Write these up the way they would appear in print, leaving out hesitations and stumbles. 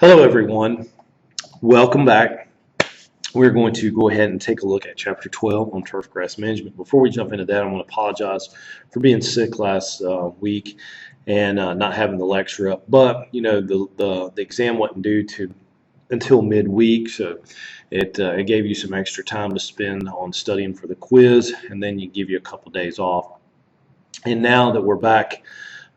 Hello everyone, welcome back. We're going to go ahead and take a look at Chapter 12 on Turfgrass Management. Before we jump into that, I want to apologize for being sick last week and not having the lecture up. But, you know, the exam wasn't due until midweek, so it gave you some extra time to spend on studying for the quiz, and then you give you a couple days off. And now that we're back,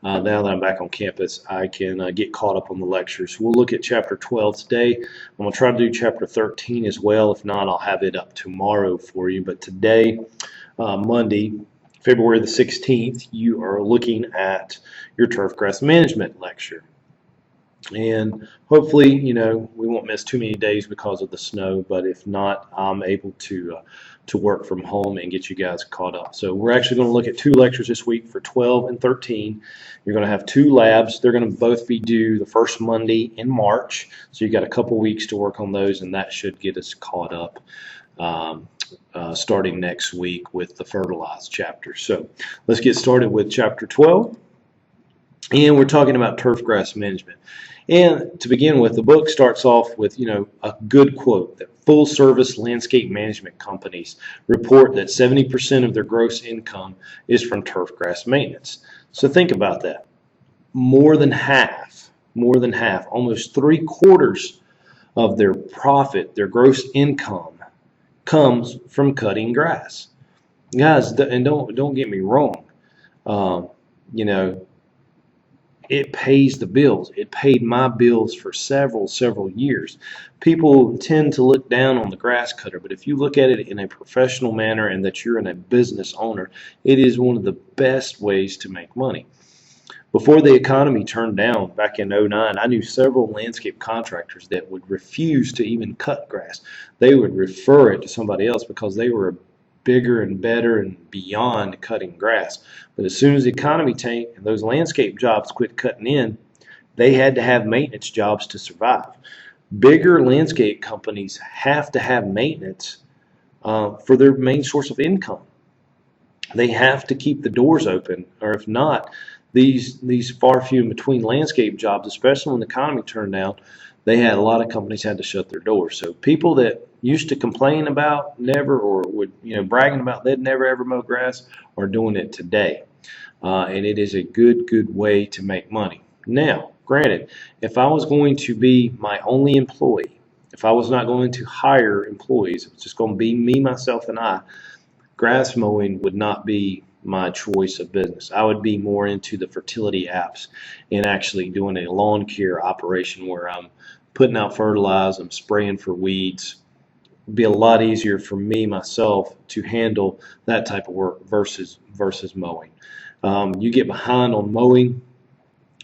now that I'm back on campus, I can get caught up on the lectures. We'll look at Chapter 12 today. I'm going to try to do Chapter 13 as well. If not, I'll have it up tomorrow for you. But today, Monday, February the 16th, you are looking at your Turfgrass Management lecture. And hopefully, you know, we won't miss too many days because of the snow, but if not, I'm able to work from home and get you guys caught up. So we're actually going to look at two lectures this week for 12 and 13. You're going to have two labs. They're going to both be due the first Monday in March. So you've got a couple weeks to work on those, and that should get us caught up starting next week with the fertilized chapter. So let's get started with Chapter 12. And we're talking about turfgrass management. And to begin with, the book starts off with, you know, a good quote that full-service landscape management companies report that 70% of their gross income is from turfgrass maintenance. So think about that. More than half, almost 3/4 of their profit, their gross income, comes from cutting grass. Guys, and don't get me wrong, you know, it pays the bills. It paid my bills for several years. People tend to look down on the grass cutter, but if you look at it in a professional manner and that you're a business owner, it is one of the best ways to make money. Before the economy turned down back in '09, I knew several landscape contractors that would refuse to even cut grass. They would refer it to somebody else because they were bigger and better and beyond cutting grass. But as soon as the economy tanked and those landscape jobs quit cutting in, they had to have maintenance jobs to survive. Bigger landscape companies have to have maintenance for their main source of income. They have to keep the doors open, or if not, these far few in between landscape jobs, especially when the economy turned down, a lot of companies had to shut their doors. So people that used to complain about never, or would, you know, bragging about they'd never ever mow grass, are doing it today. And it is a good way to make money. Now, granted, if I was going to be my only employee, if I was not going to hire employees, it was just going to be me, myself, and I, grass mowing would not be my choice of business. I would be more into the fertility apps and actually doing a lawn care operation where I'm putting out fertilizer, I'm spraying for weeds. It'd be a lot easier for me, myself, to handle that type of work versus mowing. You get behind on mowing,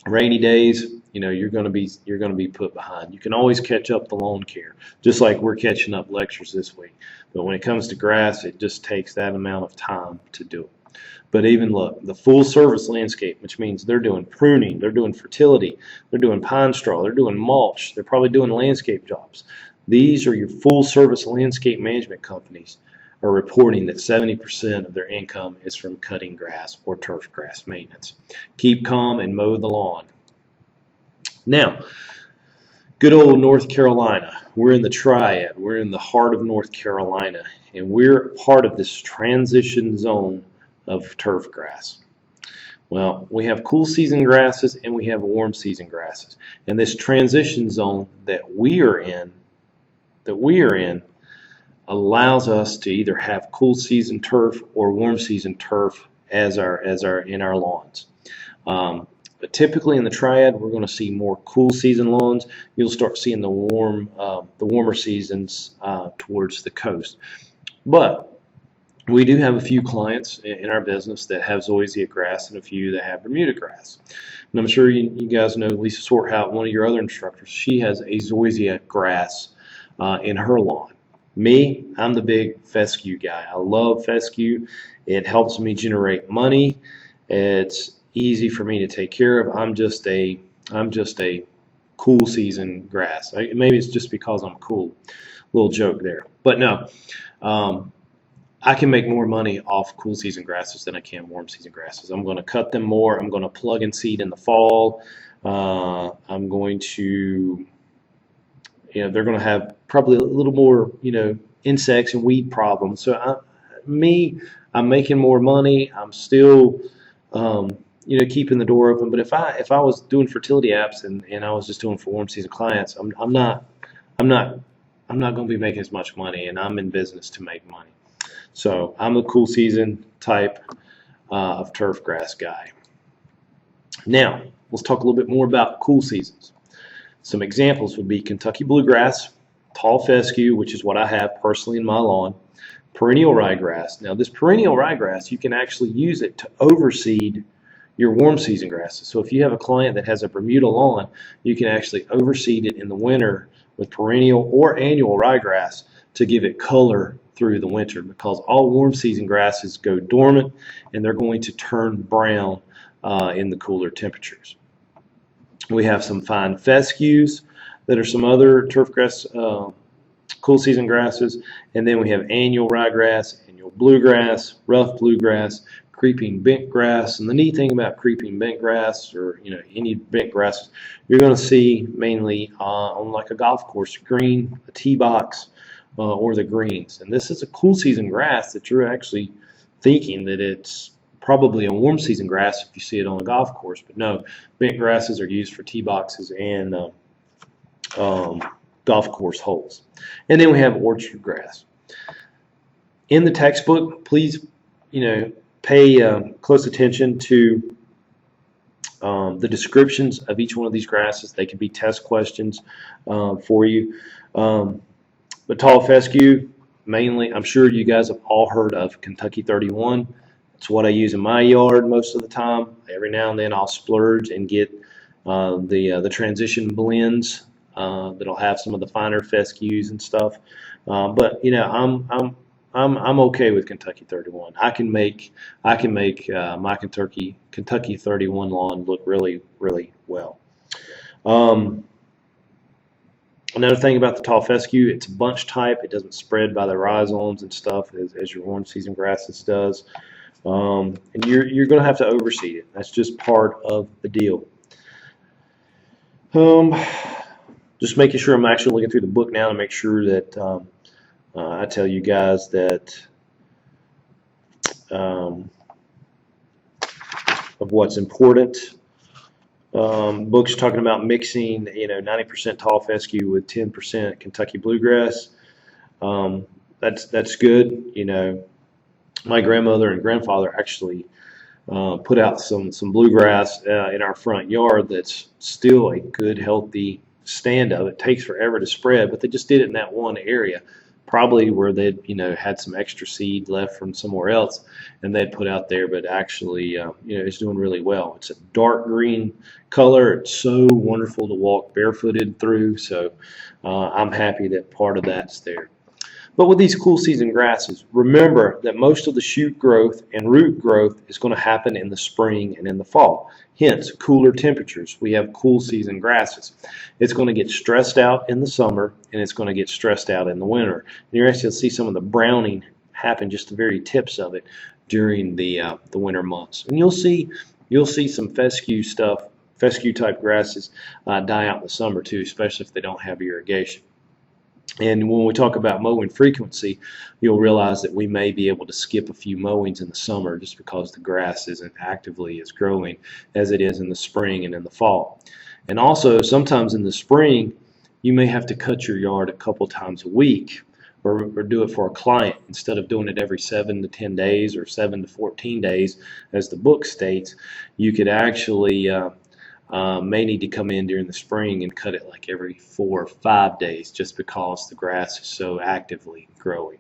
rainy days, you know, you're going to be put behind. You can always catch up the lawn care, just like we're catching up lectures this week. But when it comes to grass, it just takes that amount of time to do it. But even look, the full service landscape, which means they're doing pruning, they're doing fertility, they're doing pine straw, they're doing mulch, they're probably doing landscape jobs. These are your full service landscape management companies are reporting that 70% of their income is from cutting grass or turf grass maintenance. Keep calm and mow the lawn. Now, good old North Carolina. We're in the Triad. We're in the heart of North Carolina, and we're part of this transition zone of turf grass. Well, we have cool season grasses and we have warm season grasses. And this transition zone that we are in allows us to either have cool season turf or warm season turf as our in our lawns. But typically in the Triad, we're going to see more cool season lawns. You'll start seeing the warmer seasons towards the coast. But we do have a few clients in our business that have zoysia grass and a few that have Bermuda grass. And I'm sure you guys know Lisa Sorthout, one of your other instructors. She has a zoysia grass in her lawn. Me, I'm the big fescue guy. I love fescue. It helps me generate money. It's easy for me to take care of. I'm just a cool season grass. Maybe it's just because I'm cool. Little joke there. But no. I can make more money off cool season grasses than I can warm season grasses. I'm going to cut them more. I'm going to plug and seed in the fall. I'm going to they're going to have probably a little more, insects and weed problems. So I'm making more money. I'm still, keeping the door open. But if I was doing fertility apps and I was just doing for warm season clients, I'm not going to be making as much money, and I'm in business to make money. So I'm a cool season type of turf grass guy. Now let's talk a little bit more about cool seasons. Some examples would be Kentucky bluegrass, tall fescue, which is what I have personally in my lawn, perennial ryegrass. Now this perennial ryegrass, you can actually use it to overseed your warm season grasses. So if you have a client that has a Bermuda lawn, you can actually overseed it in the winter with perennial or annual ryegrass to give it color through the winter, because all warm season grasses go dormant and they're going to turn brown in the cooler temperatures. We have some fine fescues that are some other turfgrass cool season grasses, and then we have annual ryegrass, annual bluegrass, rough bluegrass, creeping bent grass. And the neat thing about creeping bent grass, or any bent grasses, you're going to see mainly on like a golf course, green, a tee box, or the greens. And this is a cool season grass that you're actually thinking that it's probably a warm season grass if you see it on a golf course, but no, bent grasses are used for tee boxes and golf course holes. And then we have orchard grass. In the textbook, please, pay close attention to the descriptions of each one of these grasses. They can be test questions for you. But tall fescue, mainly, I'm sure you guys have all heard of Kentucky 31. It's what I use in my yard most of the time. Every now and then I'll splurge and get the transition blends that'll have some of the finer fescues and stuff. But I'm okay with Kentucky 31. I can make my Kentucky 31 lawn look really, really well. Another thing about the tall fescue, it's a bunch type. It doesn't spread by the rhizomes and stuff as your warm season grasses does. And you're going to have to overseed it. That's just part of the deal. Just making sure I'm actually looking through the book now to make sure that I tell you guys that of what's important. Books talking about mixing, 90% tall fescue with 10% Kentucky bluegrass. That's good. My grandmother and grandfather actually put out some bluegrass in our front yard that's still a good, healthy stand of. It takes forever to spread, but they just did it in that one area, probably where they'd had some extra seed left from somewhere else, and they'd put out there. But actually, it's doing really well. It's a dark green color. It's so wonderful to walk barefooted through. So I'm happy that part of that's there. But with these cool season grasses, remember that most of the shoot growth and root growth is going to happen in the spring and in the fall. Hence, cooler temperatures. We have cool season grasses. It's going to get stressed out in the summer, and it's going to get stressed out in the winter. And you're actually going to see some of the browning happen, just the very tips of it, during the winter months. And you'll see some fescue stuff, fescue type grasses die out in the summer too, especially if they don't have irrigation. And when we talk about mowing frequency, you'll realize that we may be able to skip a few mowings in the summer just because the grass isn't actively as growing as it is in the spring and in the fall. And also, sometimes in the spring, you may have to cut your yard a couple times a week, or do it for a client instead of doing it every 7 to 10 days or 7 to 14 days, as the book states. You could actually may need to come in during the spring and cut it like every 4 or 5 days, just because the grass is so actively growing.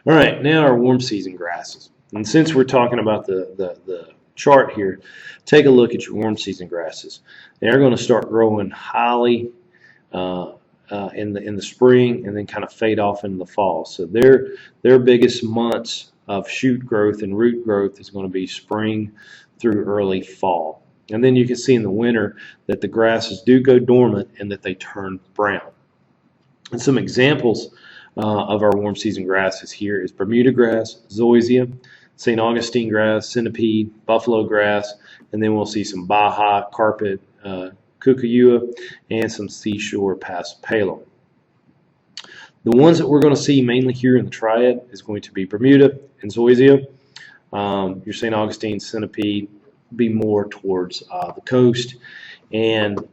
All right, now our warm season grasses. And since we're talking about the chart here, take a look at your warm season grasses. They're going to start growing highly in the spring and then kind of fade off in the fall. So their biggest months of shoot growth and root growth is going to be spring through early fall. And then you can see in the winter that the grasses do go dormant and that they turn brown. And some examples of our warm season grasses here is Bermuda grass, zoysia, St. Augustine grass, centipede, buffalo grass, and then we'll see some Baja carpet kukuyua, and some seashore paspalum. The ones that we're going to see mainly here in the triad is going to be Bermuda and Zoysia. Your St. Augustine centipede be more towards the coast, and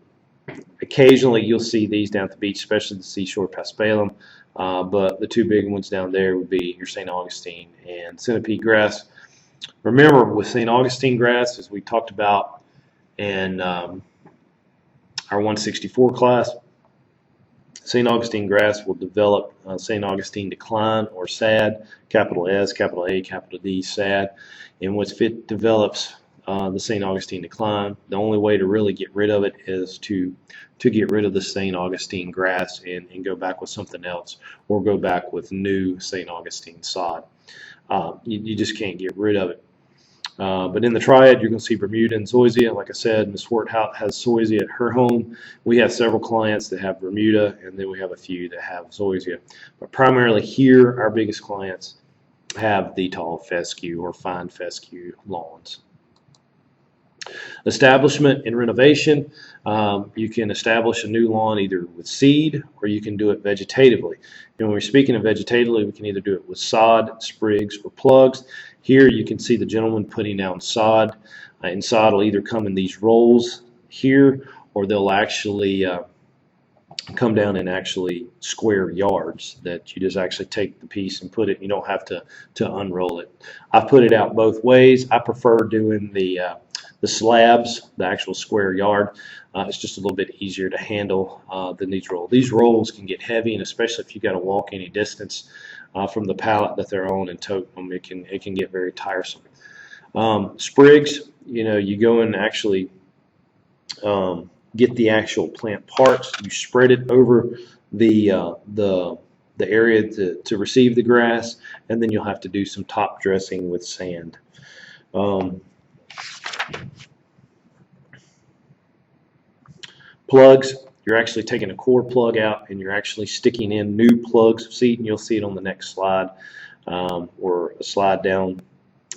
occasionally you'll see these down at the beach, especially the seashore paspalum. But the two big ones down there would be your St. Augustine and centipede grass. Remember, with St. Augustine grass, as we talked about in our 164 class, St. Augustine grass will develop St. Augustine decline or SAD, capital S, capital A, capital D, SAD. And once it develops the St. Augustine decline, the only way to really get rid of it is to get rid of the St. Augustine grass and go back with something else, or go back with new St. Augustine sod. You just can't get rid of it. But in the triad, you're going to see Bermuda and Zoysia. Like I said, Ms. Swarthout has Zoysia at her home. We have several clients that have Bermuda, and then we have a few that have Zoysia. But primarily here, our biggest clients have the tall fescue or fine fescue lawns. Establishment and renovation. You can establish a new lawn either with seed, or you can do it vegetatively. And when we're speaking of vegetatively, we can either do it with sod, sprigs, or plugs. Here you can see the gentleman putting down sod, and sod will either come in these rolls here, or they'll actually come down in actually square yards that you just actually take the piece and put it. You don't have to unroll it. I've put it out both ways. I prefer doing the slabs, the actual square yard. It's just a little bit easier to handle than these rolls. These rolls can get heavy, and especially if you got to walk any distance from the pallet that they're on and tote them, it can get very tiresome. Sprigs, you go and actually get the actual plant parts. You spread it over the area to receive the grass, and then you'll have to do some top dressing with sand. Plugs, you're actually taking a core plug out and you're actually sticking in new plugs of seed, and you'll see it on the next slide, or a slide down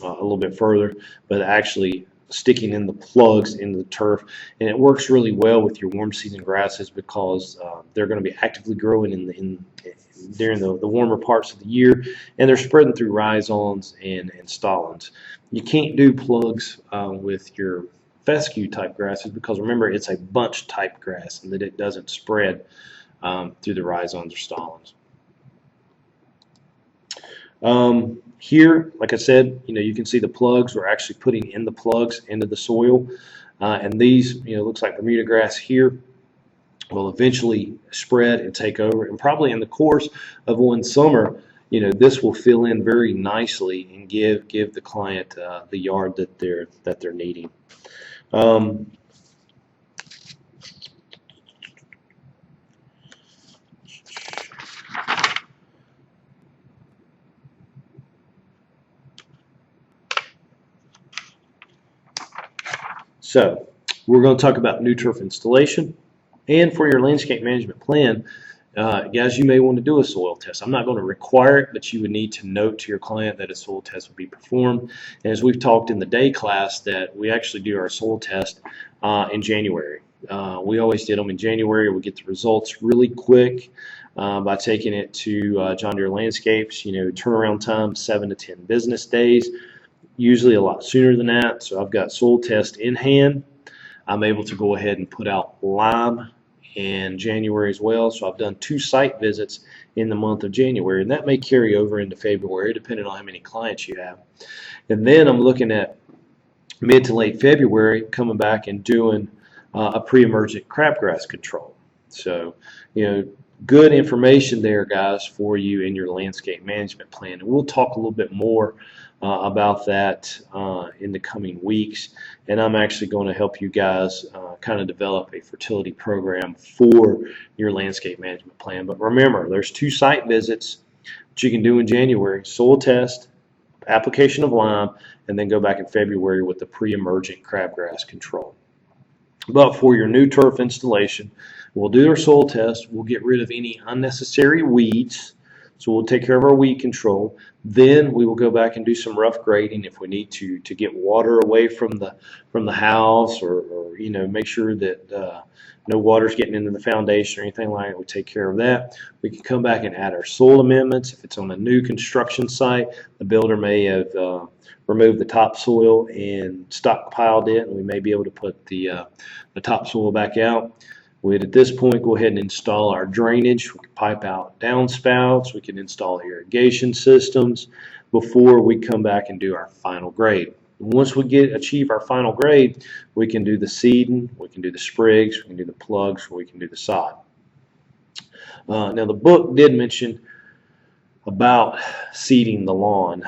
a little bit further, but actually sticking in the plugs into the turf. And it works really well with your warm season grasses because they're going to be actively growing during the warmer parts of the year, and they're spreading through rhizomes and stolons. You can't do plugs with your fescue type grasses because remember, it's a bunch type grass and that it doesn't spread through the rhizomes or stolons. Here, like I said, you can see the plugs. We're actually putting in the plugs into the soil, and these, looks like Bermuda grass here, will eventually spread and take over. And probably in the course of one summer, this will fill in very nicely and give the client the yard that they're needing. So we're going to talk about new turf installation, and for your landscape management plan, guys, you may want to do a soil test. I'm not going to require it, but you would need to note to your client that a soil test would be performed. And as we've talked in the day class, that we actually do our soil test in January. We always did them in January. We get the results really quick by taking it to John Deere Landscapes. Turnaround time 7 to 10 business days. Usually a lot sooner than that. So I've got soil test in hand. I'm able to go ahead and put out lime in January as well. So I've done 2 site visits in the month of January, and that may carry over into February depending on how many clients you have. And then I'm looking at mid to late February coming back and doing a pre-emergent crabgrass control. So, good information there, guys, for you in your landscape management plan. And we'll talk a little bit more about that in the coming weeks. And I'm actually going to help you guys kind of develop a fertility program for your landscape management plan. But remember, there's 2 site visits that you can do in January: soil test, application of lime, and then go back in February with the pre-emergent crabgrass control. But for your new turf installation, we'll do our soil test. We'll get rid of any unnecessary weeds So we'll take care of our weed control. Then we will go back and do some rough grading if we need to get water away from the house, or you know, make sure that no water's getting into the foundation or anything like that. We take care of that. We can come back and add our soil amendments. If it's on a new construction site, the builder may have removed the topsoil and stockpiled it, and we may be able to put the topsoil back out. We'd at this point go ahead and install our drainage. We can pipe out downspouts. We can install irrigation systems before we come back and do our final grade. Once we achieve our final grade, we can do the seeding, we can do the sprigs, we can do the plugs, or we can do the sod. Now the book did mention about seeding the lawn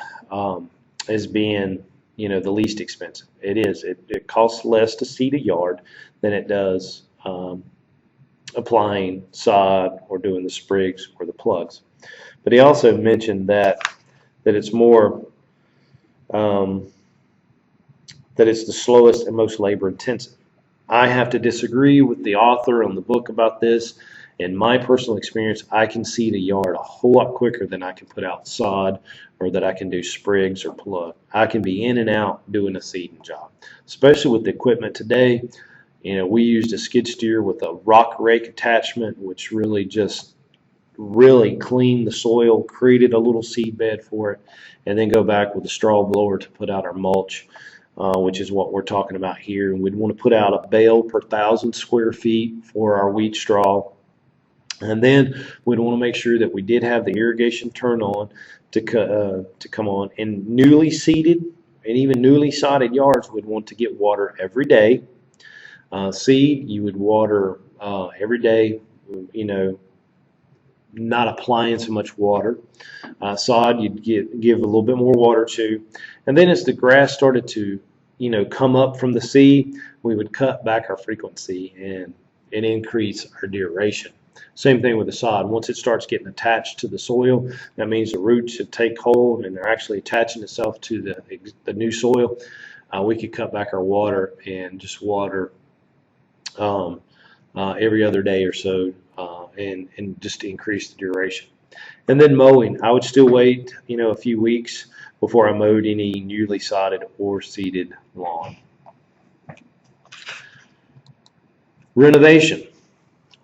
as being, you know, the least expensive. It is. It costs less to seed a yard than it does applying sod or doing the sprigs or the plugs. But he also mentioned that it's more that it's the slowest and most labor intensive. I have to disagree with the author on the book about this. In my personal experience, I can seed a yard a whole lot quicker than I can put out sod, or that I can do sprigs or plug. I can be in and out doing a seeding job, especially with the equipment today. You know, we used a skid steer with a rock rake attachment, which really cleaned the soil, created a little seed bed for it, and then go back with a straw blower to put out our mulch, which is what we're talking about here. And we'd want to put out a bale per 1,000 square feet for our wheat straw. And then we'd want to make sure that we did have the irrigation turned on to come on. And newly seeded and even newly sodded yards would want to get water every day. Seed, you would water every day, you know, not applying so much water. Sod, you'd give a little bit more water to. And then as the grass started to, you know, come up from the seed, we would cut back our frequency and increase our duration. Same thing with the sod. Once it starts getting attached to the soil, that means the roots should take hold and they're actually attaching itself to the new soil. We could cut back our water and just water every other day or so, and just increase the duration. And then mowing, I would still wait, you know, a few weeks before I mowed any newly sodded or seeded lawn. Renovation.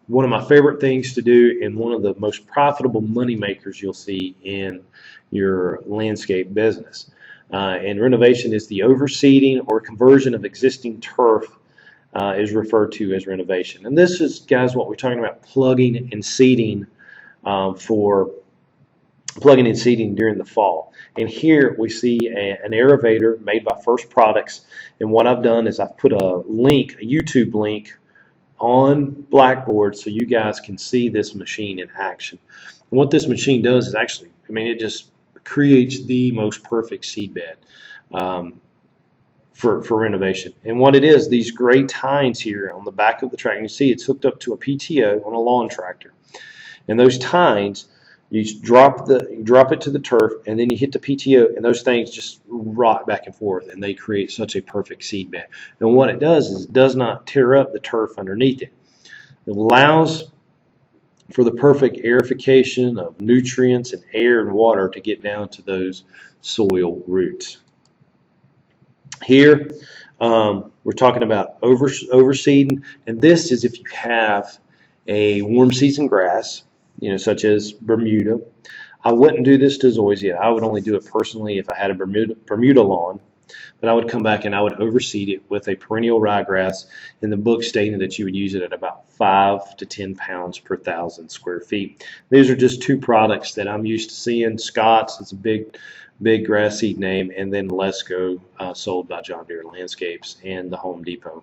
One of my favorite things to do, and one of the most profitable money makers you'll see in your landscape business. And renovation is the overseeding or conversion of existing turf, is referred to as renovation. And this is, guys, what we're talking about, plugging and seeding during the fall. And here we see an aerator made by First Products. And what I've done is I've put a link, a YouTube link, on Blackboard so you guys can see this machine in action. And what this machine does is actually, I mean, it just creates the most perfect seed bed for renovation. And what it is, these gray tines here on the back of the tractor, you see it's hooked up to a PTO on a lawn tractor. And those tines, you drop it to the turf, and then you hit the PTO, and those things just rock back and forth, and they create such a perfect seed bed. And what it does is it does not tear up the turf underneath it. It allows for the perfect aerification of nutrients and air and water to get down to those soil roots. Here, we're talking about overseeding, and this is if you have a warm season grass, you know, such as Bermuda. I wouldn't do this to zoysia. I would only do it personally if I had a Bermuda lawn. But I would come back and I would overseed it with a perennial ryegrass. In the book stating that you would use it at about 5 to 10 pounds per 1,000 square feet. These are just two products that I'm used to seeing. Scott's, it's a big grass seed name, and then Lesco, sold by John Deere Landscapes and the Home Depot.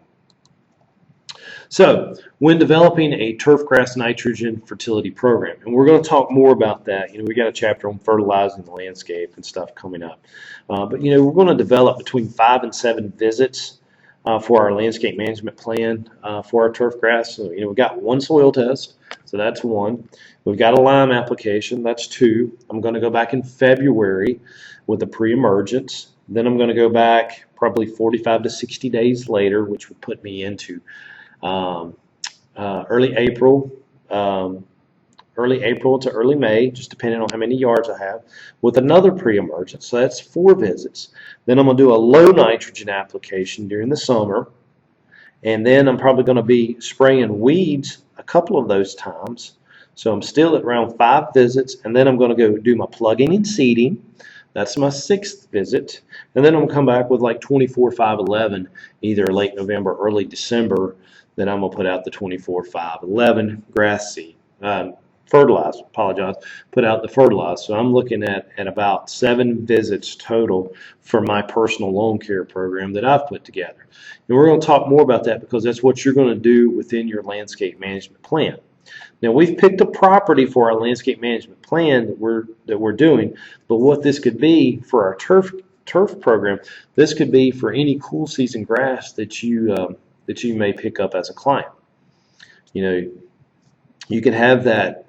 So, when developing a turfgrass nitrogen fertility program, and we're going to talk more about that. You know, we got a chapter on fertilizing the landscape and stuff coming up. But you know, we're going to develop between 5 and 7 visits for our landscape management plan for our turfgrass. So, you know, we've got 1 soil test, so that's 1. We've got a lime application, that's 2. I'm going to go back in February with a pre-emergence. Then I'm going to go back probably 45 to 60 days later, which would put me into early April, early April to early May, just depending on how many yards I have, with another pre-emergence. So that's 4 visits. Then I'm going to do a low nitrogen application during the summer. And then I'm probably going to be spraying weeds a couple of those times. So I'm still at around 5 visits. And then I'm going to go do my plugging and seeding. That's my 6th visit. And then I'm going to come back with like 24-5-11, either late November, early December. Then I'm going to put out the 24-5-11 grass seed. Fertilize, apologize, put out the fertilize. So I'm looking at about 7 visits total for my personal lawn care program that I've put together. And we're going to talk more about that because that's what you're going to do within your landscape management plan. Now we've picked a property for our landscape management plan that we're doing, but what this could be for our turf program, this could be for any cool season grass that you may pick up as a client. You know, you can have that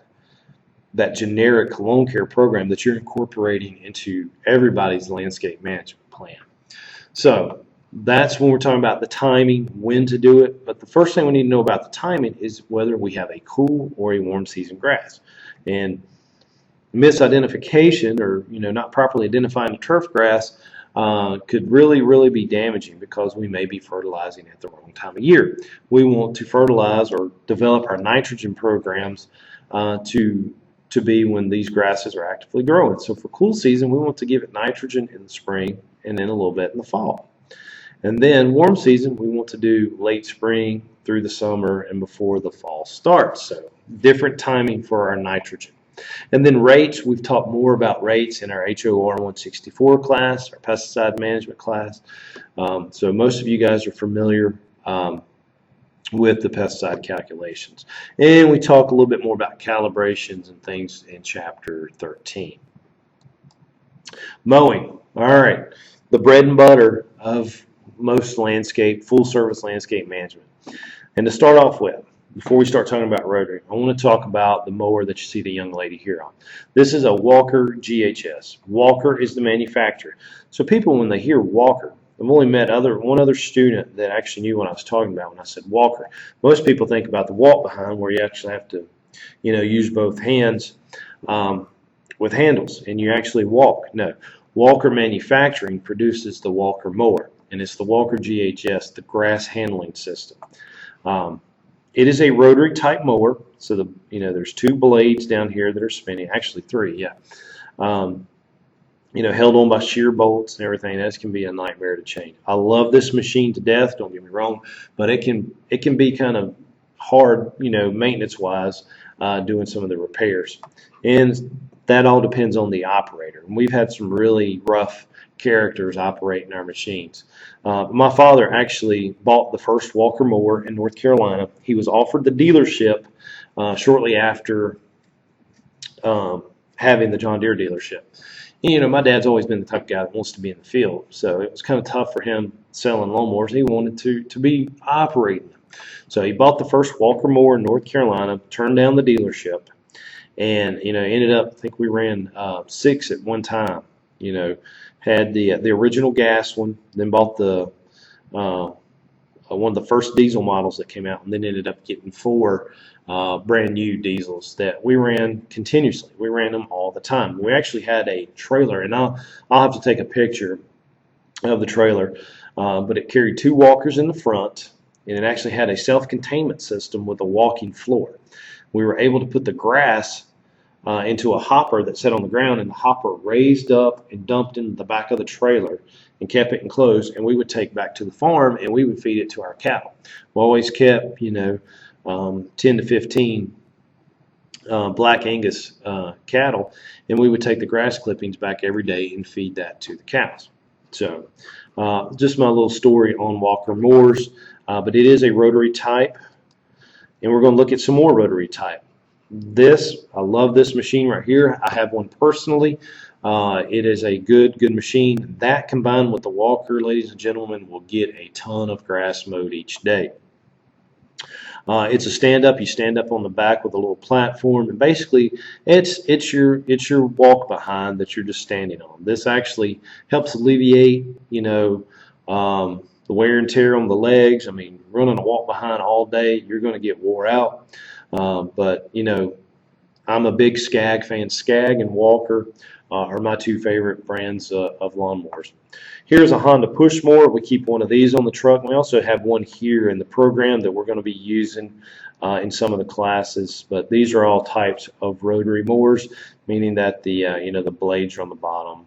generic lawn care program that you're incorporating into everybody's landscape management plan. So that's when we're talking about the timing, when to do it. But the first thing we need to know about the timing is whether we have a cool or a warm season grass. And misidentification, or not properly identifying the turf grass, could really be damaging because we may be fertilizing at the wrong time of year. We want to fertilize or develop our nitrogen programs to be when these grasses are actively growing. So for cool season, we want to give it nitrogen in the spring and then a little bit in the fall. And then warm season, we want to do late spring through the summer and before the fall starts. So different timing for our nitrogen. And then rates, we've talked more about rates in our HOR 164 class, our pesticide management class. So most of you guys are familiar with the pesticide calculations. And we talk a little bit more about calibrations and things in chapter 13. Mowing. All right. The bread and butter of most full service landscape management. And to start off with, before we start talking about rotary, I want to talk about the mower that you see the young lady here on. This is a Walker GHS. Walker is the manufacturer. So people, when they hear Walker, I've only met one other student that actually knew what I was talking about when I said Walker. Most people think about the walk behind, where you actually have to, use both hands with handles, and you actually walk. No, Walker Manufacturing produces the Walker mower, and it's the Walker GHS, the grass handling system. It is a rotary type mower, so there's 2 blades down here that are spinning, actually 3, yeah. Held on by shear bolts and everything. That can be a nightmare to change. I love this machine to death, don't get me wrong, but it can be kind of hard, maintenance wise, doing some of the repairs. And that all depends on the operator. And we've had some really rough characters operating our machines. My father actually bought the first Walker mower in North Carolina. He was offered the dealership shortly after having the John Deere dealership. My dad's always been the type of guy that wants to be in the field, so it was kind of tough for him selling lawnmowers. He wanted to be operating them. So he bought the first Walker mower in North Carolina, turned down the dealership, and ended up, I think we ran 6 at one time. Had the original gas one, then bought the one of the first diesel models that came out, and then ended up getting 4 brand new diesels that we ran continuously. We ran them all the time. We actually had a trailer, and I'll have to take a picture of the trailer, but it carried 2 walkers in the front, and it actually had a self-containment system with a walking floor. We were able to put the grass into a hopper that sat on the ground, and the hopper raised up and dumped into the back of the trailer and kept it enclosed, and we would take back to the farm and we would feed it to our cattle. We always kept 10 to 15 Black Angus cattle, and we would take the grass clippings back every day and feed that to the cows. So just my little story on Walker mowers, but it is a rotary type, and we're going to look at some more rotary type. I love this machine right here. I have one personally. It is a good machine. That combined with the Walker, ladies and gentlemen, will get a ton of grass mowed each day. It's a stand-up. You stand up on the back with a little platform, and basically it's your walk behind that you're just standing on. This actually helps alleviate the wear and tear on the legs. I mean, running a walk behind all day, you're going to get wore out. But I'm a big Skag fan. Skag and Walker are my two favorite brands of lawnmowers. Here's a Honda push mower. We keep one of these on the truck. We also have one here in the program that we're going to be using in some of the classes. But these are all types of rotary mowers, meaning that the the blades are on the bottom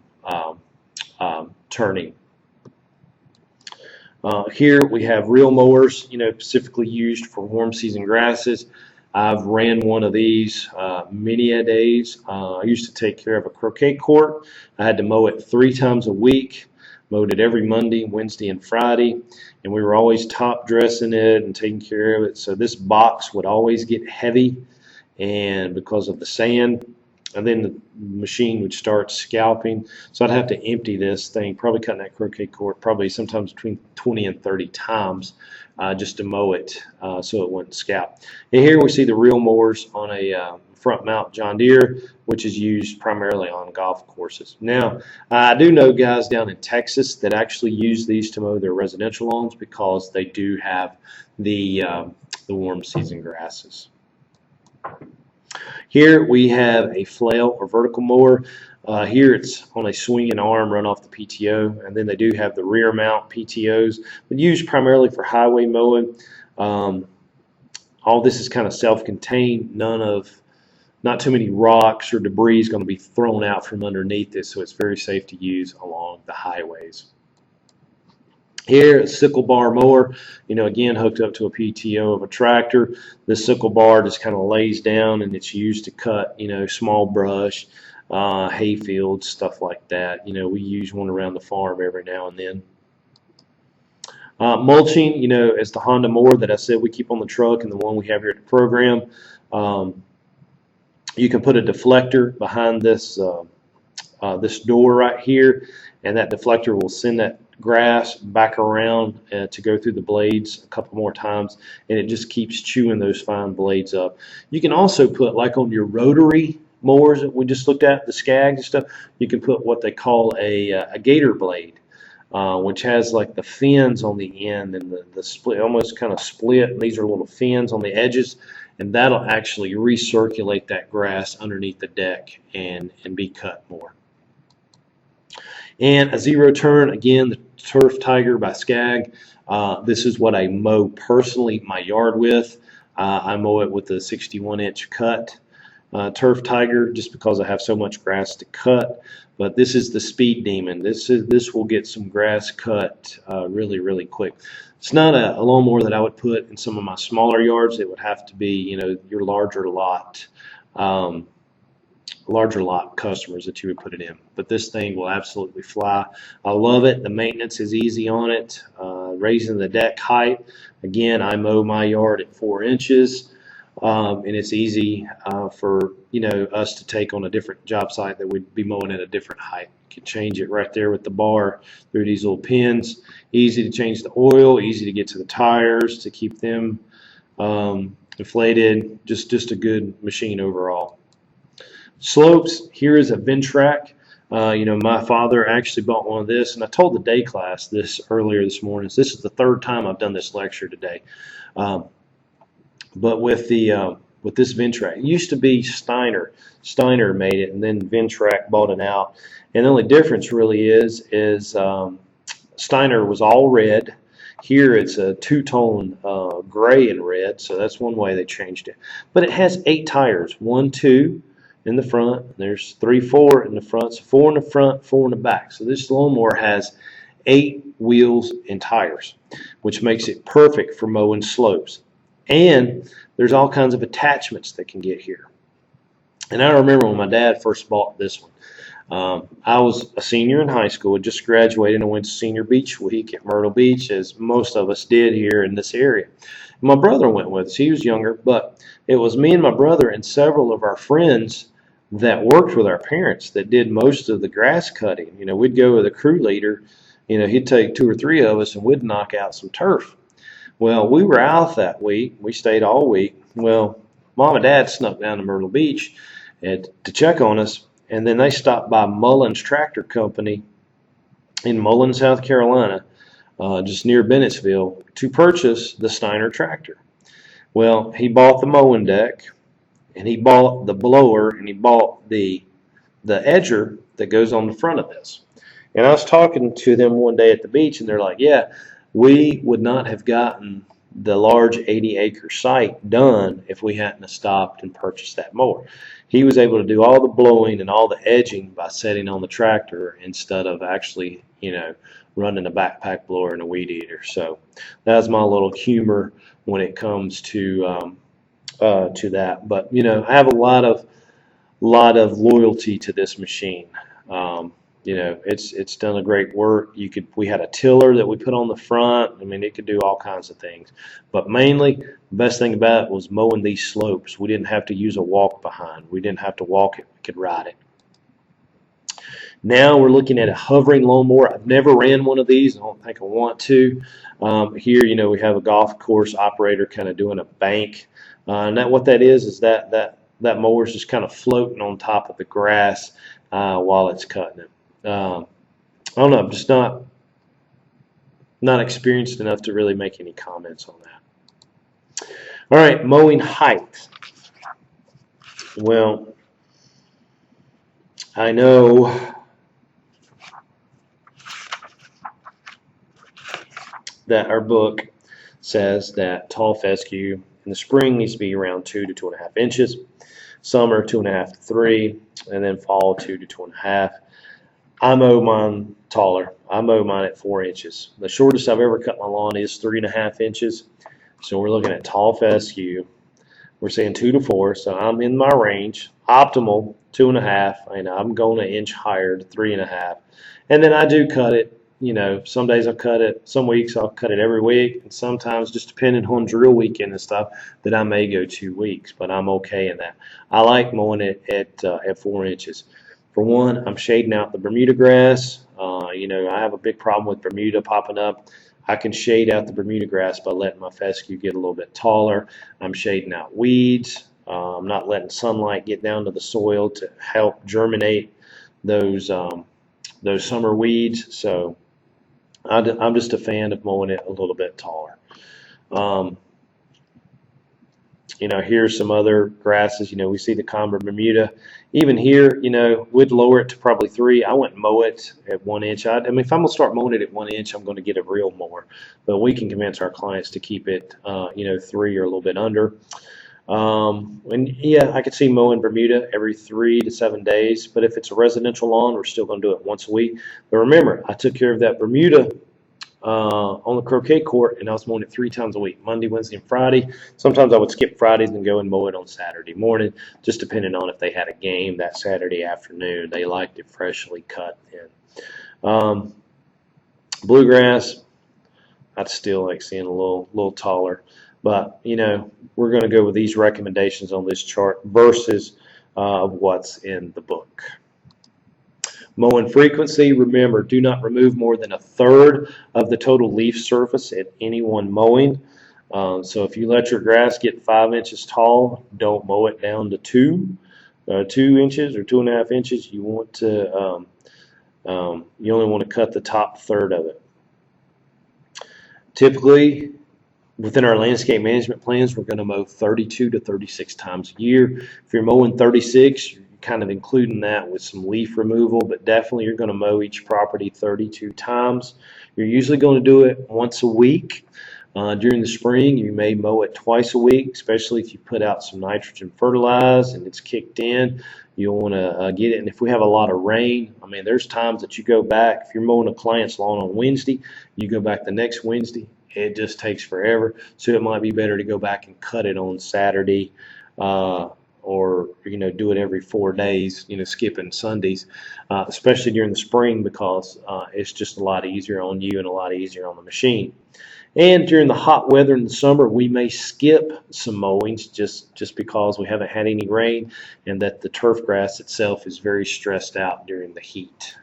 turning. Here we have reel mowers, specifically used for warm season grasses. I've ran one of these many a days. I used to take care of a croquet court. I had to mow it 3 times a week. Mowed it every Monday, Wednesday, and Friday, and we were always top dressing it and taking care of it. So this box would always get heavy, and because of the sand, and then the machine would start scalping. So I'd have to empty this thing, probably cutting that croquet court, probably sometimes between 20 and 30 times just to mow it so it wouldn't scalp. And here we see the reel mowers on a front mount John Deere, which is used primarily on golf courses. Now, I do know guys down in Texas that actually use these to mow their residential lawns because they do have the warm season grasses. Here we have a flail or vertical mower. Here it's on a swinging arm run off the PTO, and then they do have the rear mount PTOs, but used primarily for highway mowing. All this is kind of self-contained. Not too many rocks or debris is going to be thrown out from underneath this, so it's very safe to use along the highways. Here, a sickle bar mower, again hooked up to a PTO of a tractor. This sickle bar just kind of lays down, and it's used to cut, small brush, hay fields, stuff like that. We use one around the farm every now and then. Mulching, as the Honda mower that I said we keep on the truck and the one we have here at the program, you can put a deflector behind this this door right here, and that deflector will send that grass back around to go through the blades a couple more times, and it just keeps chewing those fine blades up. You can also put, like on your rotary mowers that we just looked at, the Skags and stuff, you can put what they call a gator blade, which has like the fins on the end and the split, almost kind of split, and these are little fins on the edges, and that'll actually recirculate that grass underneath the deck and be cut more. And a zero turn, again, the Turf Tiger by Skag. This is what I mow personally my yard with. I mow it with a 61-inch cut Turf Tiger just because I have so much grass to cut. But this is the Speed Demon. This will get some grass cut really, really quick. It's not a lawnmower that I would put in some of my smaller yards. It would have to be, your larger lot customers that you would put it in. But this thing will absolutely fly. I love it. The maintenance is easy on it. Raising the deck height, again, I mow my yard at 4 inches, and it's easy for us to take on a different job site that would be mowing at a different height. You can change it right there with the bar through these little pins. Easy to change the oil, easy to get to the tires to keep them inflated. Just a good machine overall. Slopes, here is a Ventrac. My father actually bought one of this, and I told the day class this earlier this morning. So this is the 3rd time I've done this lecture today. But with this Ventrac, it used to be Steiner. Steiner made it, and then Ventrac bought it out. And the only difference really is Steiner was all red. Here it's a two-tone gray and red, so that's one way they changed it. But it has 8 tires, 1, 2 in the front. There's 3, 4 in the front, so 4 in the front, 4 in the back. So this lawnmower has 8 wheels and tires, which makes it perfect for mowing slopes. And there's all kinds of attachments that can get here. And I remember when my dad first bought this one. I was a senior in high school, had just graduated and went to Senior Beach Week at Myrtle Beach, as most of us did here in this area. My brother went with us. He was younger, but it was me and my brother and several of our friends that worked with our parents that did most of the grass cutting. We'd go with a crew leader. He'd take 2 or 3 of us, and we'd knock out some turf. Well, we were out that week. We stayed all week. Well, Mom and Dad snuck down to Myrtle Beach to check on us, and then they stopped by Mullins Tractor Company in Mullins, South Carolina, just near Bennettsville, to purchase the Steiner tractor. Well, he bought the mowing deck, and he bought the blower, and he bought the edger that goes on the front of this. And I was talking to them one day at the beach, and they're like, yeah, we would not have gotten the large 80-acre site done if we hadn't stopped and purchased that mower. He was able to do all the blowing and all the edging by setting on the tractor instead of actually, running a backpack blower and a weed eater. So that's my little humor when it comes to that. But I have a lot of loyalty to this machine. It's done a great work. We had a tiller that we put on the front. I mean, it could do all kinds of things. But mainly, the best thing about it was mowing these slopes. We didn't have to use a walk behind. We didn't have to walk it. We could ride it. Now we're looking at a hovering lawnmower. I've never ran one of these. I don't think I want to. Here, we have a golf course operator kind of doing a bank. And what that is that mower is just kind of floating on top of the grass while it's cutting it. I don't know. I'm just not experienced enough to really make any comments on that. All right, mowing height. Well, I know that our book says that tall fescue in the spring needs to be around 2 to 2.5 inches, summer 2.5 to 3, and then fall 2 to 2.5. I mow mine taller. I mow mine at 4 inches. The shortest I've ever cut my lawn is 3.5 inches. So we're looking at tall fescue. We're saying 2 to 4, so I'm in my range. Optimal 2.5, and I'm going an inch higher to 3.5. And then I do cut it. Some days I'll cut it. Some weeks I'll cut it every week, and sometimes, just depending on drill weekend and stuff, that I may go 2 weeks. But I'm okay in that. I like mowing it at 4 inches. For one, I'm shading out the Bermuda grass. I have a big problem with Bermuda popping up. I can shade out the Bermuda grass by letting my fescue get a little bit taller. I'm shading out weeds. I'm not letting sunlight get down to the soil to help germinate those summer weeds. So I'm just a fan of mowing it a little bit taller. Here's some other grasses. We see the Comber Bermuda. Even here, we'd lower it to probably 3. I wouldn't mow it at 1 inch. I mean, if I'm going to start mowing it at 1 inch, I'm going to get a real mower. But we can convince our clients to keep it, 3 or a little bit under. And yeah, I could see mowing Bermuda every 3 to 7 days. But if it's a residential lawn, we're still going to do it once a week. But remember, I took care of that Bermuda on the croquet court, and I was mowing it 3 times a week, Monday, Wednesday, and Friday. Sometimes I would skip Fridays and go and mow it on Saturday morning, just depending on if they had a game that Saturday afternoon. They liked it freshly cut in. Bluegrass, I'd still like seeing a little taller. But, we're going to go with these recommendations on this chart versus what's in the book. Mowing frequency, remember, do not remove more than 1/3 of the total leaf surface at any one mowing. So if you let your grass get 5 inches tall, don't mow it down to 2 inches or 2.5 inches. You want to you only want to cut the top third of it. Typically, within our landscape management plans, we're going to mow 32 to 36 times a year. If you're mowing 36, you're kind of including that with some leaf removal, but definitely you're going to mow each property 32 times. You're usually going to do it once a week. During the spring, you may mow it twice a week, especially if you put out some nitrogen fertilizer and it's kicked in. You'll want to get it. And if we have a lot of rain, I mean, there's times that you go back. If you're mowing a client's lawn on Wednesday, you go back the next Wednesday. It just takes forever. So it might be better to go back and cut it on Saturday, or do it every 4 days, skipping Sundays, especially during the spring, because it's just a lot easier on you and a lot easier on the machine. And during the hot weather in the summer, we may skip some mowings just because we haven't had any rain, and that the turf grass itself is very stressed out during the heat.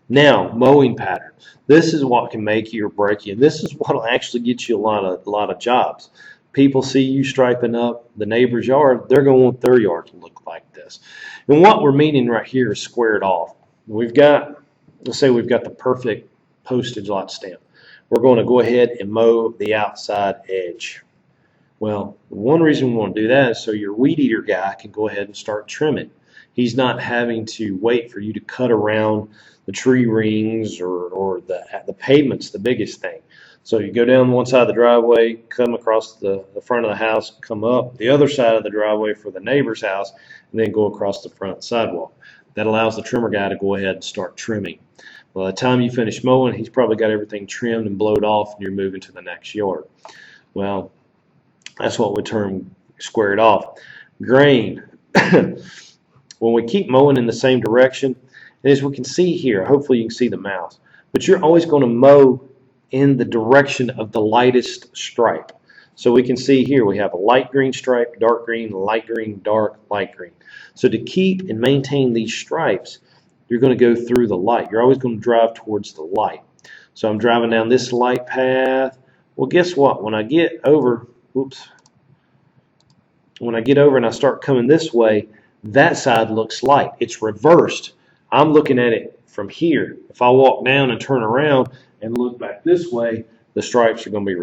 Now, mowing pattern. This is what can make you or break you. This is what will actually get you a lot of jobs. People see you striping up the neighbor's yard, they're going to want their yard to look like this. And what we're meaning right here is squared off. Let's say we've got the perfect postage lot stamp. We're going to go ahead and mow the outside edge. Well, one reason we want to do that is so your weed eater guy can go ahead and start trimming. He's not having to wait for you to cut around the tree rings or the pavement's the biggest thing. So you go down one side of the driveway, come across the front of the house, come up the other side of the driveway for the neighbor's house, and then go across the front sidewalk. That allows the trimmer guy to go ahead and start trimming. By the time you finish mowing, he's probably got everything trimmed and blowed off, and you're moving to the next yard. Well, that's what we term squared off. Grain. When we keep mowing in the same direction, as we can see here, hopefully you can see the mouse, but you're always going to mow in the direction of the lightest stripe. So we can see here we have a light green stripe, dark green, light green, dark, light green. So to keep and maintain these stripes, you're going to go through the light. You're always going to drive towards the light. So I'm driving down this light path. Well, guess what? When I get over, when I get over and I start coming this way, that side looks light. It's reversed. I'm looking at it from here. If I walk down and turn around and look back this way, the stripes are going to be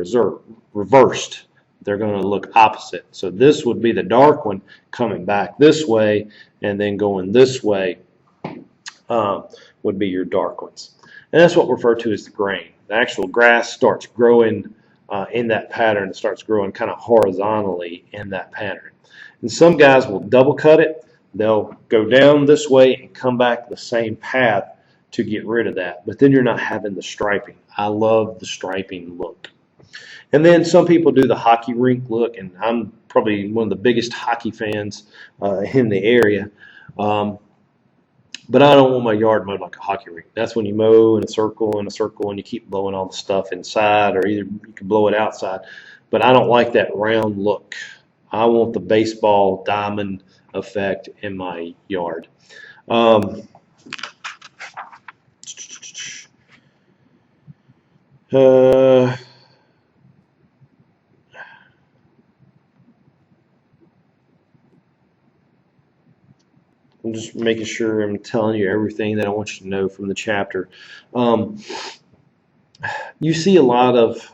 reversed. They're going to look opposite. So this would be the dark one coming back this way, and then going this way would be your dark ones. And that's what we refer to as the grain. The actual grass starts growing in that pattern. It starts growing kind of horizontally in that pattern. And some guys will double cut it. They'll go down this way and come back the same path to get rid of that. But then you're not having the striping. I love the striping look. And then some people do the hockey rink look, and I'm probably one of the biggest hockey fans in the area. But I don't want my yard mowed like a hockey rink. That's when you mow in a circle and you keep blowing all the stuff inside, or either you can blow it outside. But I don't like that round look. I want the baseball diamond effect in my yard. I'm just making sure I'm telling you everything that I want you to know from the chapter. You see a lot of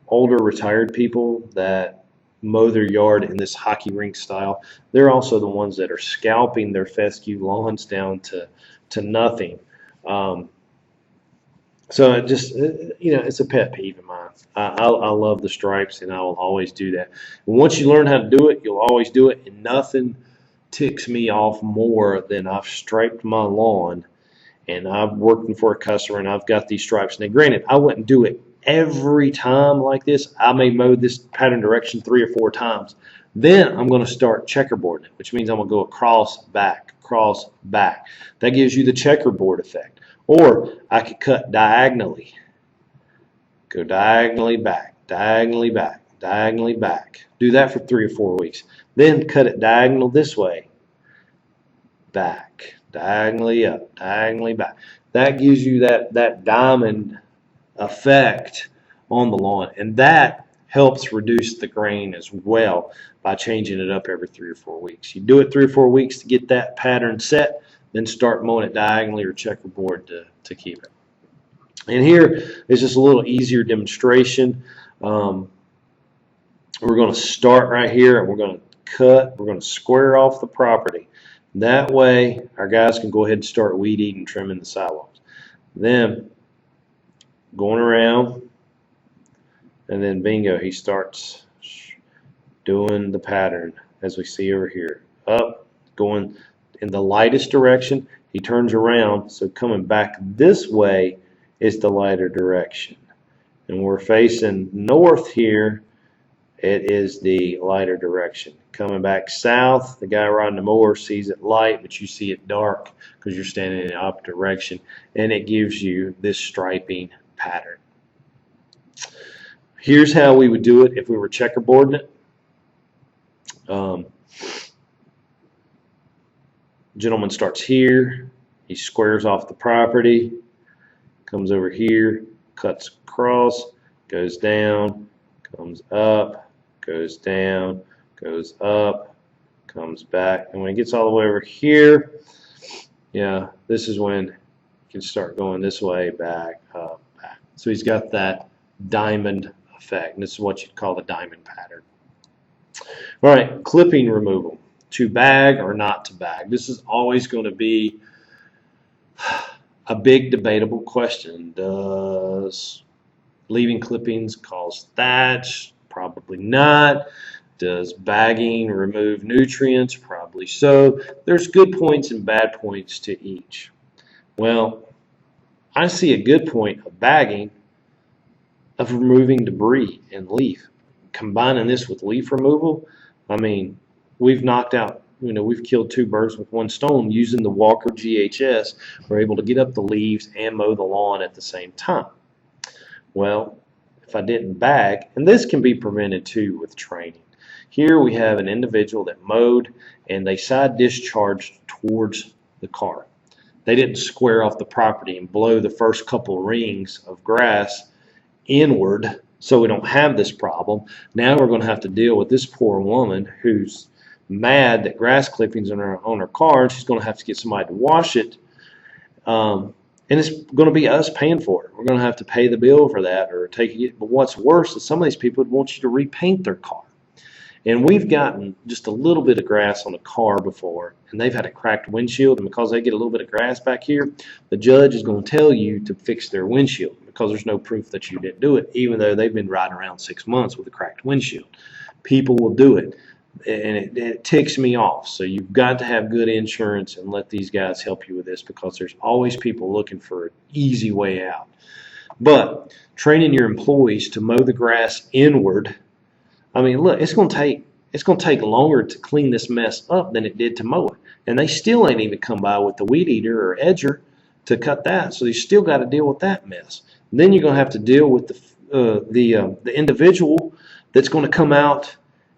older retired people that mow their yard in this hockey rink style. They're also the ones that are scalping their fescue lawns down to nothing. So it just, it's a pet peeve of mine. I love the stripes, and I will always do that. And once you learn how to do it, you'll always do it, and nothing ticks me off more than I've striped my lawn and I'm working for a customer and I've got these stripes. Now granted, I wouldn't do it every time like this. I may mow this pattern direction 3 or 4 times. Then I'm going to start checkerboarding it, which means I'm going to go across, back, cross, back. That gives you the checkerboard effect. Or I could cut diagonally. Go diagonally back, diagonally back, diagonally back. Do that for 3 or 4 weeks. Then cut it diagonal this way, back, diagonally up, diagonally back. That gives you that diamond effect on the lawn, and that helps reduce the grain as well by changing it up every 3 or 4 weeks. You do it 3 or 4 weeks to get that pattern set, then start mowing it diagonally or checkerboard to keep it. And here is just a little easier demonstration. We're going to start right here, and we're going to cut. We're going to square off the property. That way, our guys can go ahead and start weed eating and trimming the sidewalks. Then, going around, and then bingo, he starts doing the pattern as we see over here. Up, going in the lightest direction. He turns around, so coming back this way is the lighter direction. And we're facing north here. It is the lighter direction. Coming back south, the guy riding the mower sees it light, but you see it dark because you're standing in the opposite direction, and it gives you this striping pattern. Here's how we would do it if we were checkerboarding it. Gentleman starts here. He squares off the property, comes over here, cuts across, goes down, comes up, goes down, goes up, comes back. And when it gets all the way over here, this is when you can start going this way, back, up, back. So he's got that diamond effect. And this is what you'd call the diamond pattern. All right, clipping removal. To bag or not to bag. This is always going to be a big debatable question. Does leaving clippings cause thatch? Probably not. Does bagging remove nutrients? Probably so. There's good points and bad points to each. Well, I see a good point of bagging, of removing debris and leaf. Combining this with leaf removal, I mean, we've knocked out, we've killed 2 birds with 1 stone using the Walker GHS. We're able to get up the leaves and mow the lawn at the same time. Well, if I didn't bag, and this can be prevented too with training. Here we have an individual that mowed and they side discharged towards the car. They didn't square off the property and blow the first couple rings of grass inward, so we don't have this problem. Now we're going to have to deal with this poor woman who's mad that grass clippings are on her car, and she's going to have to get somebody to wash it. And it's going to be us paying for it. We're going to have to pay the bill for that or take it. But what's worse is some of these people would want you to repaint their car. And we've gotten just a little bit of grass on a car before, and they've had a cracked windshield, and because they get a little bit of grass back here, the judge is going to tell you to fix their windshield because there's no proof that you didn't do it, even though they've been riding around 6 months with a cracked windshield. People will do it, and it ticks me off. So you've got to have good insurance and let these guys help you with this, because there's always people looking for an easy way out. But training your employees to mow the grass inward, I mean, look, it's going to take longer to clean this mess up than it did to mow it. And they still ain't even come by with the weed eater or edger to cut that. So you still got to deal with that mess. And then you're going to have to deal with the individual that's going to come out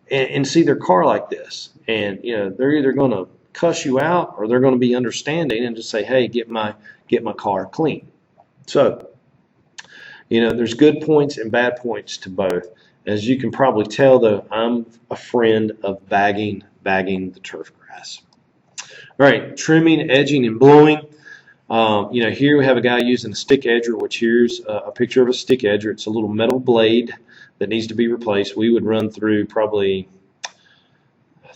and see their car like this. And they're either going to cuss you out or they're going to be understanding and just say, hey, get my car clean. So there's good points and bad points to both. As you can probably tell, though, I'm a friend of bagging the turf grass. All right, trimming, edging, and blowing. Here we have a guy using a stick edger, which here's a picture of a stick edger. It's a little metal blade that needs to be replaced. We would run through probably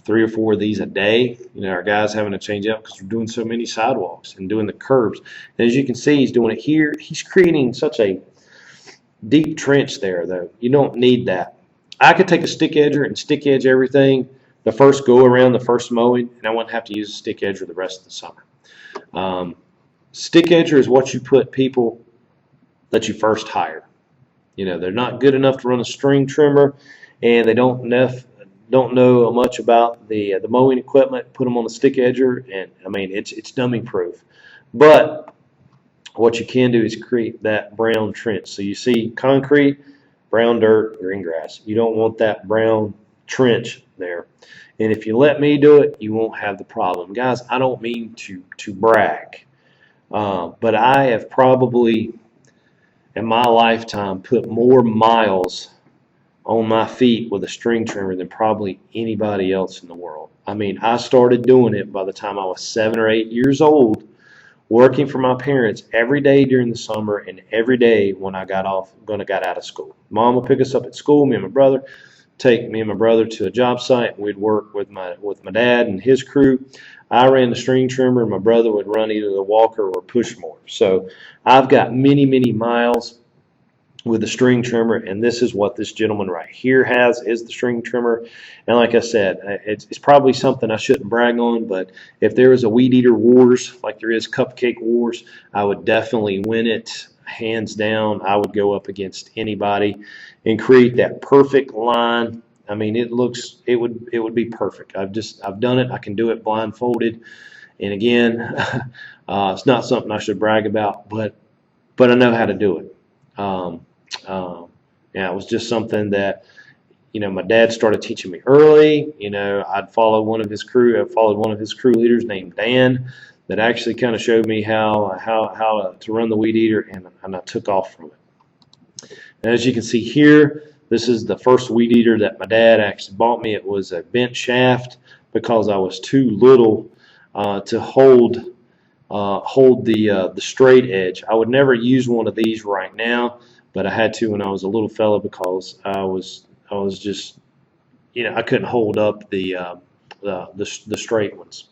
3 or 4 of these a day. Our guys having to change out because we're doing so many sidewalks and doing the curbs. And as you can see, he's doing it here. He's creating such a deep trench there, though. You don't need that. I could take a stick edger and stick edge everything the first go around, the first mowing, and I wouldn't have to use a stick edger the rest of the summer. Stick edger is what you put people that you first hire. They're not good enough to run a string trimmer, and they don't know much about the mowing equipment. Put them on a stick edger, and I mean it's dummy proof. But what you can do is create that brown trench. So you see concrete, brown dirt, green grass. You don't want that brown trench there. And if you let me do it, you won't have the problem. Guys, I don't mean to brag, but I have probably in my lifetime put more miles on my feet with a string trimmer than probably anybody else in the world. I mean, I started doing it by the time I was 7 or 8 years old, working for my parents every day during the summer and every day when I got out of school. Mom would pick us up at school, me and my brother, take me and my brother to a job site, and we'd work with my dad and his crew. I ran the string trimmer, and my brother would run either the walker or push mower. So I've got many, many miles with the string trimmer, and this is what this gentleman right here has, is the string trimmer. And like I said, it's probably something I shouldn't brag on, but if there was a weed eater wars like there is cupcake wars, I would definitely win it, hands down. I would go up against anybody and create that perfect line. I mean, it would be perfect. I've done it. I can do it blindfolded. And again, it's not something I should brag about, but I know how to do it. It was just something that, my dad started teaching me early. I'd follow one of his crew. I followed one of his crew leaders named Dan that actually kind of showed me how to run the weed eater, and I took off from it. And as you can see here, this is the first weed eater that my dad actually bought me. It was a bent shaft because I was too little to hold the straight edge. I would never use one of these right now, but I had to when I was a little fella because I was just, I couldn't hold up the straight ones.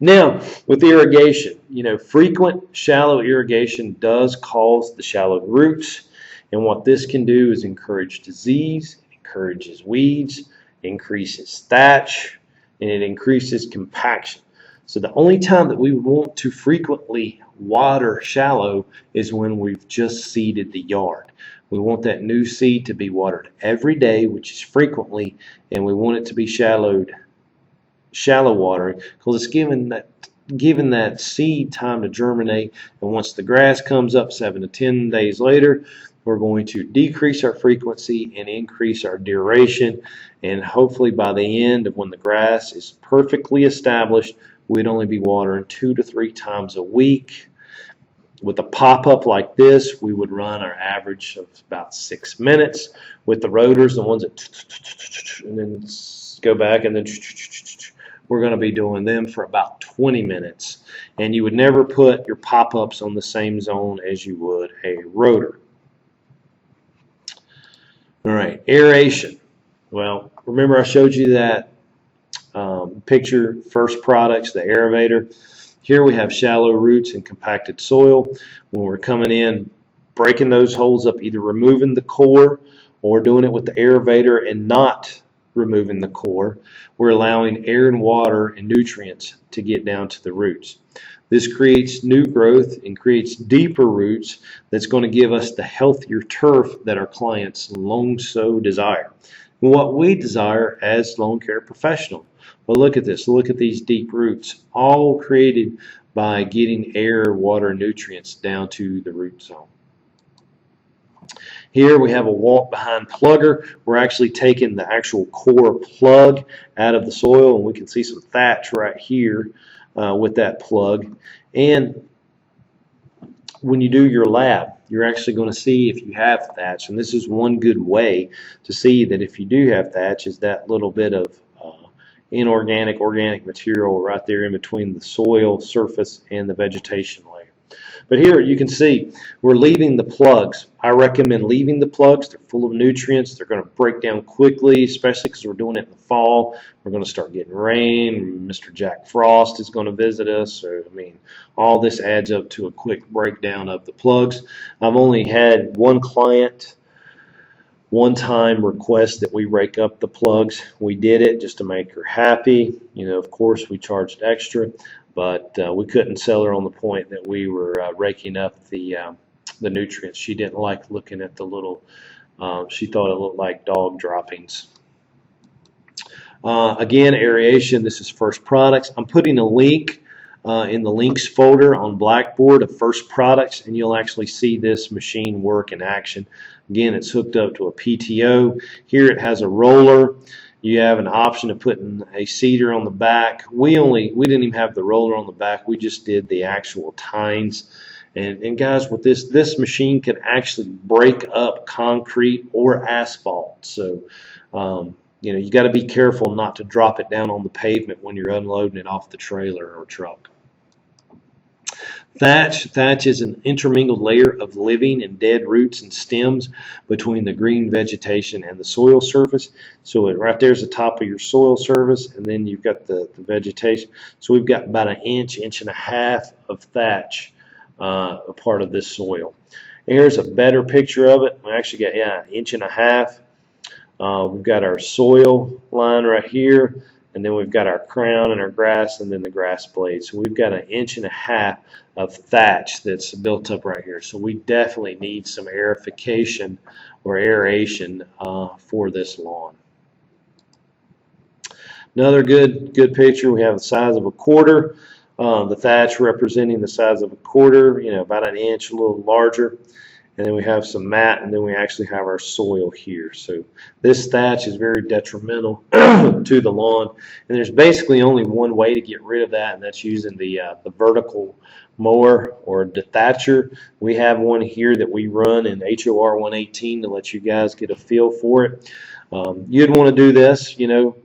Now, with irrigation, frequent shallow irrigation does cause the shallow roots, and what this can do is encourage disease, encourages weeds, increases thatch, and it increases compaction. So the only time that we want to frequently water shallow is when we've just seeded the yard. We want that new seed to be watered every day, which is frequently, and we want it to be shallow watering because it's giving that seed time to germinate. And once the grass comes up 7 to 10 days later, we're going to decrease our frequency and increase our duration, and hopefully by the end of when the grass is perfectly established, we'd only be watering 2 to 3 times a week. With a pop-up like this, we would run our average of about 6 minutes. With the rotors, the ones that and then go back, and then we're going to be doing them for about 20 minutes. And you would never put your pop-ups on the same zone as you would a rotor. All right, aeration. Well, remember I showed you that picture, first products, the aerator. Here we have shallow roots and compacted soil. When we're coming in, breaking those holes up, either removing the core or doing it with the aerator and not removing the core, we're allowing air and water and nutrients to get down to the roots. This creates new growth and creates deeper roots that's going to give us the healthier turf that our clients long so desire. What we desire as lawn care professionals. Well, look at this. Look at these deep roots, all created by getting air, water, and nutrients down to the root zone. Here we have a walk-behind plugger. We're actually taking the actual core plug out of the soil, and we can see some thatch right here with that plug. And when you do your lab, you're actually going to see if you have thatch. And this is one good way to see that if you do have thatch, is that little bit of inorganic, organic material right there in between the soil surface and the vegetation layer. But here you can see we're leaving the plugs. I recommend leaving the plugs. They're full of nutrients. They're going to break down quickly, especially because we're doing it in the fall. We're going to start getting rain. Mr. Jack Frost is going to visit us. So, I mean, all this adds up to a quick breakdown of the plugs. I've only had one client one time request that we rake up the plugs. We did it just to make her happy. Of course, we charged extra, but we couldn't sell her on the point that we were raking up the nutrients. She didn't like looking at the little, she thought it looked like dog droppings. Again, aeration, this is first products. I'm putting a link in the links folder on Blackboard of first products, and you'll actually see this machine work in action. Again, it's hooked up to a PTO. Here it has a roller. You have an option of putting a seeder on the back. We didn't even have the roller on the back. We just did the actual tines. And guys, with this machine can actually break up concrete or asphalt. So you got to be careful not to drop it down on the pavement when you're unloading it off the trailer or truck. Thatch is an intermingled layer of living and dead roots and stems between the green vegetation and the soil surface. So right there's the top of your soil surface, and then you've got the vegetation. So we've got about an inch and a half of thatch a part of this soil. Here's a better picture of it. We actually got an inch and a half. We've got our soil line right here, and then we've got our crown and our grass, and then the grass blades. So we've got an inch and a half of thatch that's built up right here. So we definitely need some aerification or aeration for this lawn. Another good picture, we have the size of a quarter. The thatch representing the size of a quarter, about an inch, a little larger. And then we have some mat, and then we actually have our soil here. So this thatch is very detrimental to the lawn. And there's basically only one way to get rid of that, and that's using the vertical mower or dethatcher. We have one here that we run in HOR 118 to let you guys get a feel for it. You'd want to do this,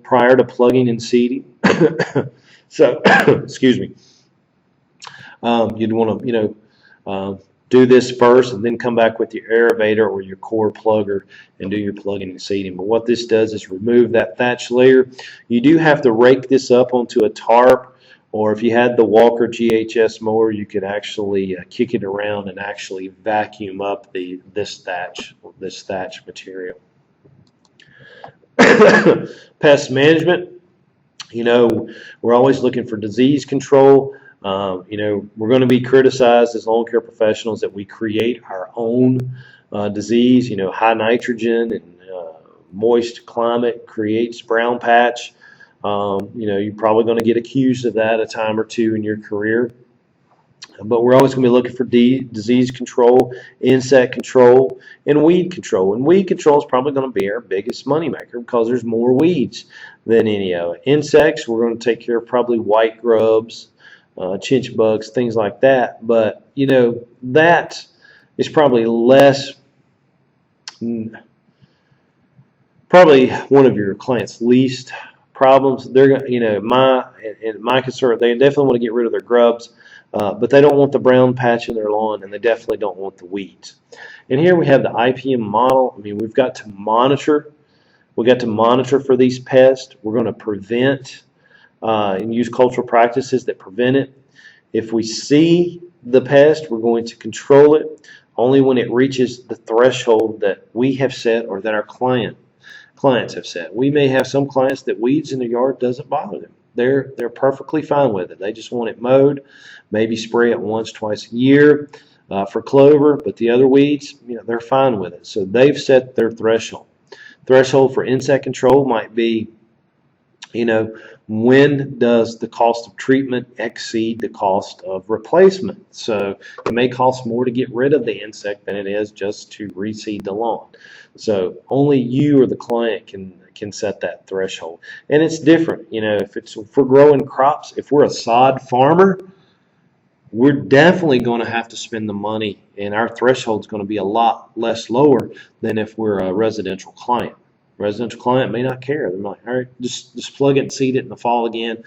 prior to plugging and seeding. So, excuse me. You'd want to, do this first and then come back with your aerator or your core plugger and do your plugging and seeding. But what this does is remove that thatch layer. You do have to rake this up onto a tarp, or if you had the Walker GHS mower, you could actually kick it around and actually vacuum up this thatch material. Pest management. We're always looking for disease control. We're going to be criticized as lawn care professionals that we create our own disease. High nitrogen and moist climate creates brown patch. You're probably going to get accused of that a time or two in your career. But we're always going to be looking for disease control, insect control, and weed control. And weed control is probably going to be our biggest moneymaker because there's more weeds than any of it. Insects, we're going to take care of probably white grubs, chinch bugs, things like that. But, that is probably probably one of your clients' least problems. They're going my concern, they definitely want to get rid of their grubs. But they don't want the brown patch in their lawn, and they definitely don't want the weeds. And here we have the IPM model. We've got to monitor. We've got to monitor for these pests. We're going to prevent and use cultural practices that prevent it. If we see the pest, we're going to control it only when it reaches the threshold that we have set or that our clients have set. We may have some clients that weeds in the yard doesn't bother them. They're perfectly fine with it. They just want it mowed, maybe spray it once, twice a year for clover, but the other weeds, they're fine with it. So they've set their threshold. Threshold for insect control might be, when does the cost of treatment exceed the cost of replacement? So it may cost more to get rid of the insect than it is just to reseed the lawn. So only you or the client can set that threshold. And it's different. If we're growing crops, if we're a sod farmer, we're definitely going to have to spend the money, and our threshold is going to be a lot less lower than if we're a residential client. Residential client may not care. They're like, all right, just plug it and seed it in the fall again.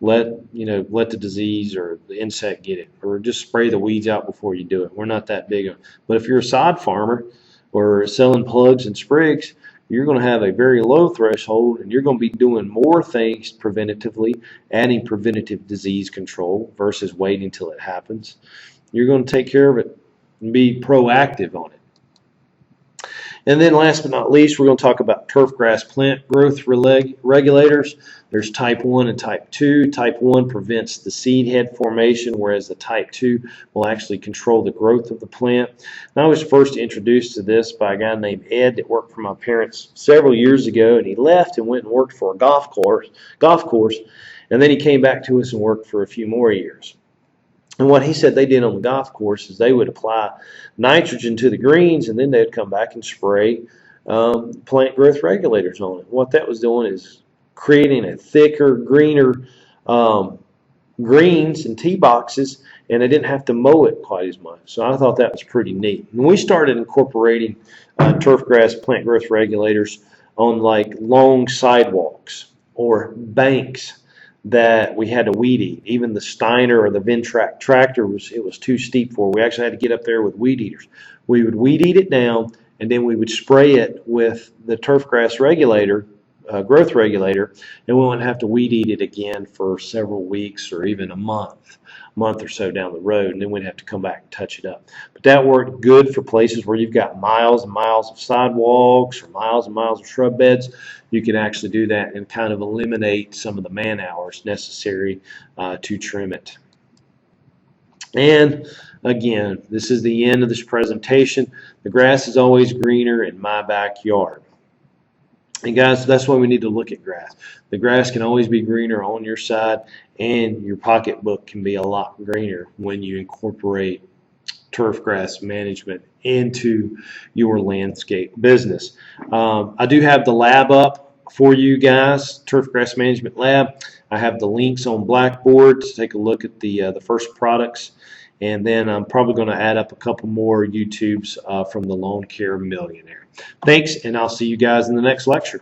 Let the disease or the insect get it, or just spray the weeds out before you do it. We're not that big. But if you're a sod farmer or selling plugs and sprigs, you're going to have a very low threshold, and you're going to be doing more things preventatively, adding preventative disease control versus waiting till it happens. You're going to take care of it and be proactive on it. And then last but not least, we're going to talk about turfgrass plant growth regulators. There's type 1 and type 2. Type 1 prevents the seed head formation, whereas the type 2 will actually control the growth of the plant. And I was first introduced to this by a guy named Ed that worked for my parents several years ago, and he left and went and worked for a golf course, and then he came back to us and worked for a few more years. And what he said they did on the golf course is they would apply nitrogen to the greens, and then they'd come back and spray plant growth regulators on it. What that was doing is creating a thicker, greener greens and tee boxes, and they didn't have to mow it quite as much. So I thought that was pretty neat. And we started incorporating turfgrass plant growth regulators on like long sidewalks or banks that we had to weed eat. Even the Steiner or the Ventrac tractor was too steep for. We actually had to get up there with weed eaters. We would weed eat it down, and then we would spray it with the turfgrass regulator, growth regulator, and we wouldn't have to weed eat it again for several weeks or even a month or so down the road, and then we'd have to come back and touch it up. But that worked good for places where you've got miles and miles of sidewalks or miles and miles of shrub beds. You can actually do that and kind of eliminate some of the man hours necessary to trim it. And again, this is the end of this presentation. The grass is always greener in my backyard. And guys, that's why we need to look at grass. The grass can always be greener on your side, and your pocketbook can be a lot greener when you incorporate turfgrass management into your landscape business. I do have the lab up for you guys, Turfgrass Management Lab. I have the links on Blackboard to take a look at the first products, and then I'm probably going to add up a couple more YouTubes from the Lawn Care Millionaire. Thanks, and I'll see you guys in the next lecture.